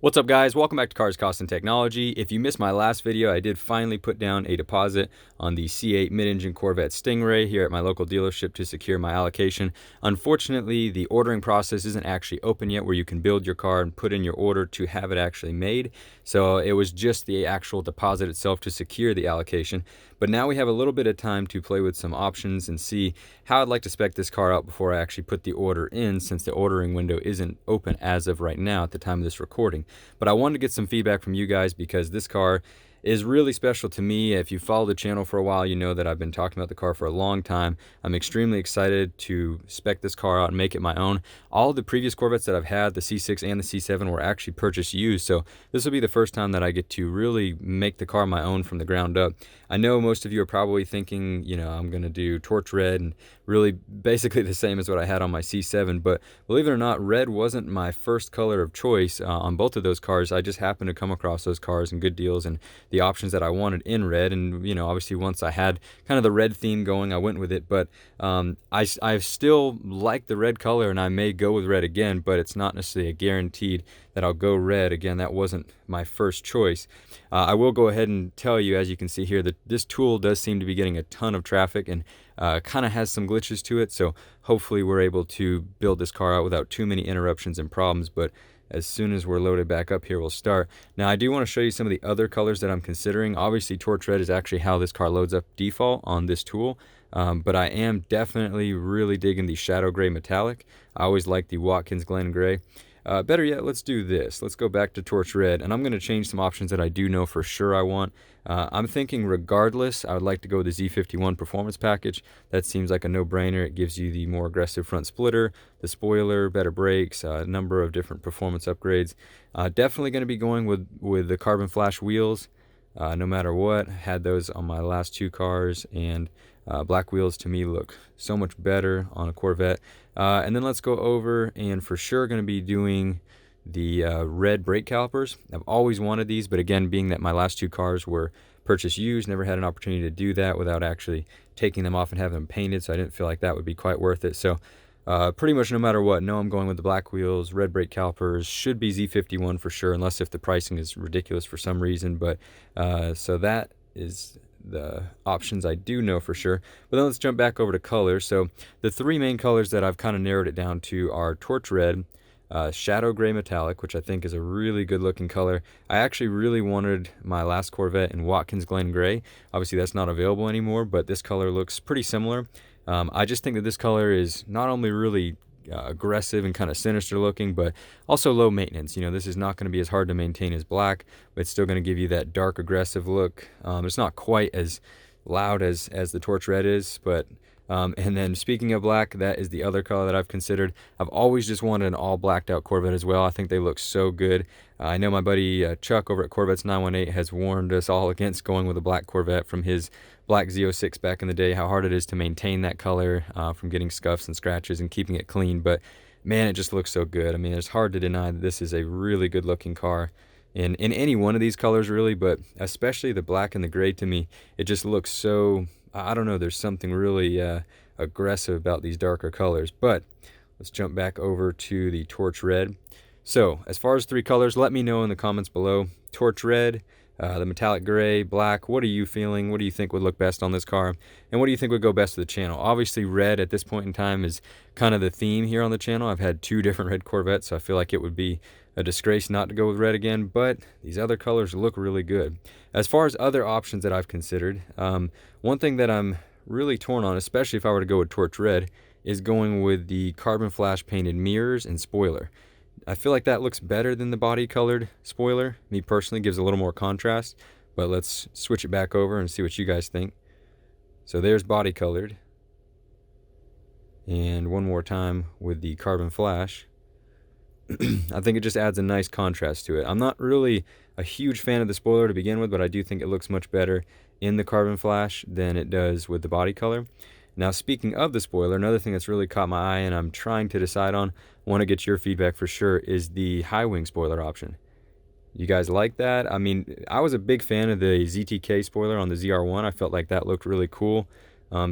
What's up, guys? Welcome back to Cars, Cost, and Technology. If you missed my last video, I did finally put down a deposit on the C8 mid-engine Corvette Stingray here at my local dealership to secure my allocation. Unfortunately, the ordering process isn't actually open yet where you can build your car and put in your order to have it actually made. So it was just the actual deposit itself to secure the allocation. But now we have a little bit of time to play with some options and see how I'd like to spec this car out before I actually put the order in, since the ordering window isn't open as of right now at the time of this recording. But I wanted to get some feedback from you guys because this car is really special to me. If you follow the channel for a while, you know that I've been talking about the car for a long time. I'm extremely excited to spec this car out and make it my own. All the previous Corvettes that I've had, the C6 and the C7, were actually purchased used, so this will be the first time that I get to really make the car my own from the ground up. I know most of you are probably thinking, you know, I'm going to do torch red and really basically the same as what I had on my C7, but believe it or not, red wasn't my first color of choice on both of those cars. I just happened to come across those cars and good deals and the options that I wanted in red, and you know, obviously once I had kind of the red theme going, I went with it. But I still like the red color, and I may go with red again, but it's not necessarily a guaranteed that I'll go red again. That wasn't my first choice. I will go ahead and tell you, as you can see here, that this tool does seem to be getting a ton of traffic and kind of has some glitches to it, so hopefully we're able to build this car out without too many interruptions and problems. But as soon as we're loaded back up here, we'll start. Now, I do want to show you some of the other colors that I'm considering. Obviously, torch red is actually how this car loads up default on this tool, but I am definitely really digging the shadow gray metallic. I always like the Watkins Glen gray. Better yet, let's do this. Let's go back to torch red, and I'm going to change some options that I do know for sure I want. I'm thinking regardless, I would like to go with the Z51 performance package. That seems like a no-brainer. It gives you the more aggressive front splitter, the spoiler, better brakes, a number of different performance upgrades. Definitely going to be going with the carbon flash wheels, no matter what. Had those on my last two cars, and black wheels to me look so much better on a Corvette. And then let's go over, and for sure going to be doing the red brake calipers. I've always wanted these, but again, being that my last two cars were purchased used, never had an opportunity to do that without actually taking them off and having them painted, so I didn't feel like that would be quite worth it. So pretty much no matter what, no, I'm going with the black wheels, red brake calipers. Should be Z51 for sure, unless if the pricing is ridiculous for some reason. But so that is the options I do know for sure. But then let's jump back over to colors. So the three main colors that I've kind of narrowed it down to are torch red, shadow gray metallic, which I think is a really good looking color. I actually really wanted my last Corvette in Watkins Glen gray. Obviously that's not available anymore, but this color looks pretty similar. I just think that this color is not only really aggressive and kind of sinister looking, but also low maintenance. You know, this is not going to be as hard to maintain as black, but it's still going to give you that dark aggressive look. It's not quite as loud as the torch red is, but and then speaking of black, that is the other color that I've considered. I've always just wanted an all blacked out Corvette as well. I think they look so good. I know my buddy Chuck over at Corvettes 918 has warned us all against going with a black Corvette from his black Z06 back in the day, how hard it is to maintain that color from getting scuffs and scratches and keeping it clean. But man, it just looks so good. I mean, it's hard to deny that this is a really good looking car in any one of these colors really, but especially the black and the gray. To me, it just looks so, I don't know, there's something really aggressive about these darker colors. But let's jump back over to the torch red. So as far as three colors, let me know in the comments below. Torch red, the metallic gray, black. What are you feeling? What do you think would look best on this car? And what do you think would go best to the channel? Obviously red at this point in time is kind of the theme here on the channel. I've had two different red Corvettes, so I feel like it would be a disgrace not to go with red again, but these other colors look really good. As far as other options that I've considered, one thing that I'm really torn on, especially if I were to go with torch red, is going with the carbon flash painted mirrors and spoiler. I feel like that looks better than the body colored spoiler. Me personally, gives a little more contrast, but let's switch it back over and see what you guys think. So there's body colored, and one more time with the carbon flash. I think it just adds a nice contrast to it. I'm not really a huge fan of the spoiler to begin with, but I do think it looks much better in the carbon flash than it does with the body color. Now, speaking of the spoiler, another thing that's really caught my eye and I'm trying to decide on, want to get your feedback for sure, is the high wing spoiler option. You guys like that? I mean, I was a big fan of the ZTK spoiler on the ZR1. I felt like that looked really cool.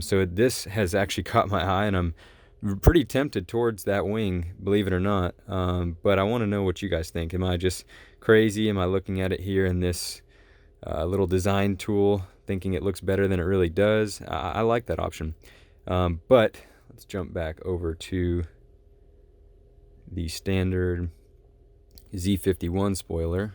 So this has actually caught my eye, and I'm pretty tempted towards that wing, believe it or not. But I want to know what you guys think. Am I just crazy? Am I looking at it here in this little design tool, thinking it looks better than it really does? I like that option. But let's jump back over to the standard Z51 spoiler.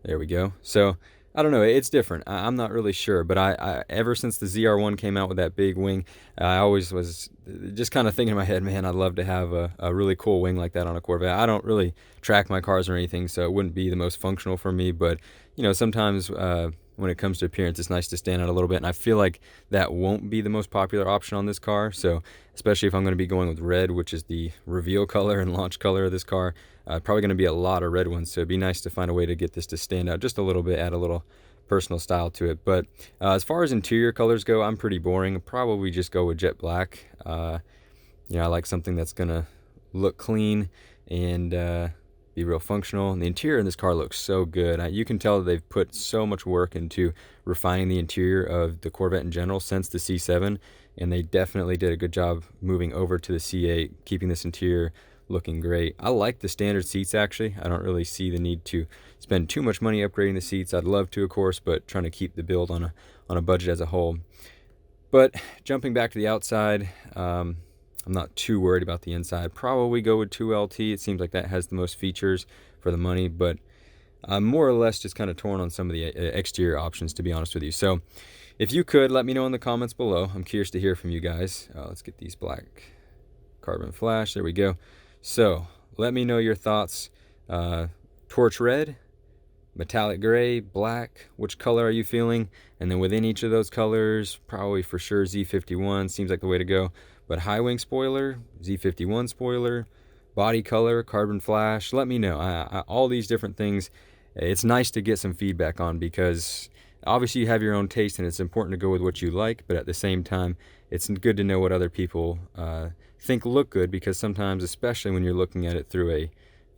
There we go. So I don't know, it's different. I'm not really sure, but I ever since the ZR1 came out with that big wing, I always was just kind of thinking in my head, man, I'd love to have a really cool wing like that on a Corvette. I don't really track my cars or anything, so it wouldn't be the most functional for me, but you know, sometimes when it comes to appearance, it's nice to stand out a little bit, and I feel like that won't be the most popular option on this car. So especially if I'm going to be going with red, which is the reveal color and launch color of this car, probably going to be a lot of red ones, so it'd be nice to find a way to get this to stand out just a little bit, add a little personal style to it. But as far as interior colors go, I'm pretty boring. I'll probably just go with jet black. You know, I like something that's going to look clean and be real functional. And the interior in this car looks so good. You can tell that they've put so much work into refining the interior of the Corvette in general since the C7, and they definitely did a good job moving over to the C8, keeping this interior looking great. I like the standard seats actually. I don't really see the need to spend too much money upgrading the seats. I'd love to, of course, but trying to keep the build on a budget as a whole. But jumping back to the outside, I'm not too worried about the inside. Probably go with 2LT. It seems like that has the most features for the money, but I'm more or less just kind of torn on some of the exterior options, to be honest with you. So if you could, let me know in the comments below. I'm curious to hear from you guys. Let's get these black carbon flash. There we go. So let me know your thoughts. Torch red, metallic gray, black, which color are you feeling? And then within each of those colors, probably for sure Z51 seems like the way to go. But high wing spoiler, Z51 spoiler, body color, carbon flash, let me know. All these different things, it's nice to get some feedback on, because obviously you have your own taste and it's important to go with what you like, but at the same time, it's good to know what other people think look good, because sometimes, especially when you're looking at it through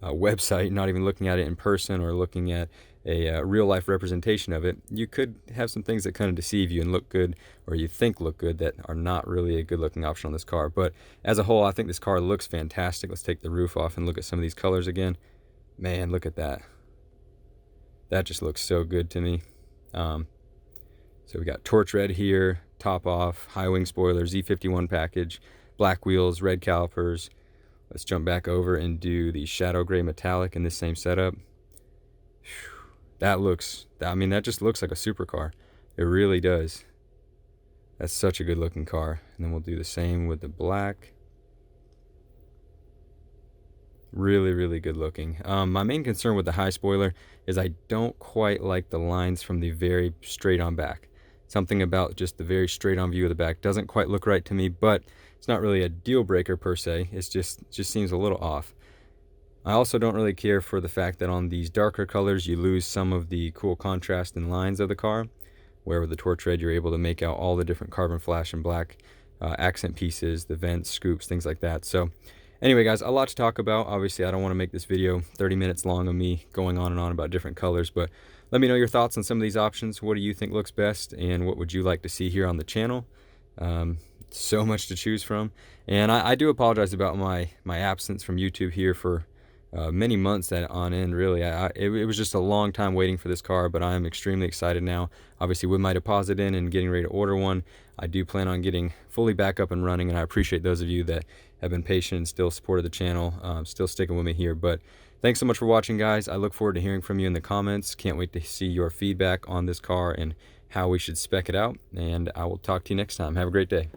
a website, not even looking at it in person or looking at a real life representation of it, you could have some things that kind of deceive you and look good, or you think look good, that are not really a good looking option on this car. But as a whole, I think this car looks fantastic. Let's take the roof off and look at some of these colors again. Man, look at that. That just looks so good to me. So we got torch red here, top off, high wing spoiler, Z51 package, black wheels, red calipers. Let's jump back over and do the shadow gray metallic in this same setup. That looks, I mean, that just looks like a supercar. It really does. That's such a good looking car. And then we'll do the same with the black. Really, really good looking. My main concern with the high spoiler is I don't quite like the lines from the very straight on back. Something about just the very straight on view of the back doesn't quite look right to me, but it's not really a deal breaker per se. It's just seems a little off. I also don't really care for the fact that on these darker colors you lose some of the cool contrast and lines of the car, where with the torch red you're able to make out all the different carbon flash and black accent pieces, the vents, scoops, things like that. So anyway guys, a lot to talk about. Obviously I don't want to make this video 30 minutes long of me going on and on about different colors, but let me know your thoughts on some of these options. What do you think looks best, and what would you like to see here on the channel? So much to choose from, and I do apologize about my absence from YouTube here for many months on end. Really, it was just a long time waiting for this car, but I'm extremely excited now. Obviously with my deposit in and getting ready to order one, I do plan on getting fully back up and running, and I appreciate those of you that have been patient and still supported the channel, still sticking with me here. But thanks so much for watching, guys. I look forward to hearing from you in the comments. Can't wait to see your feedback on this car and how we should spec it out, and I will talk to you next time. Have a great day.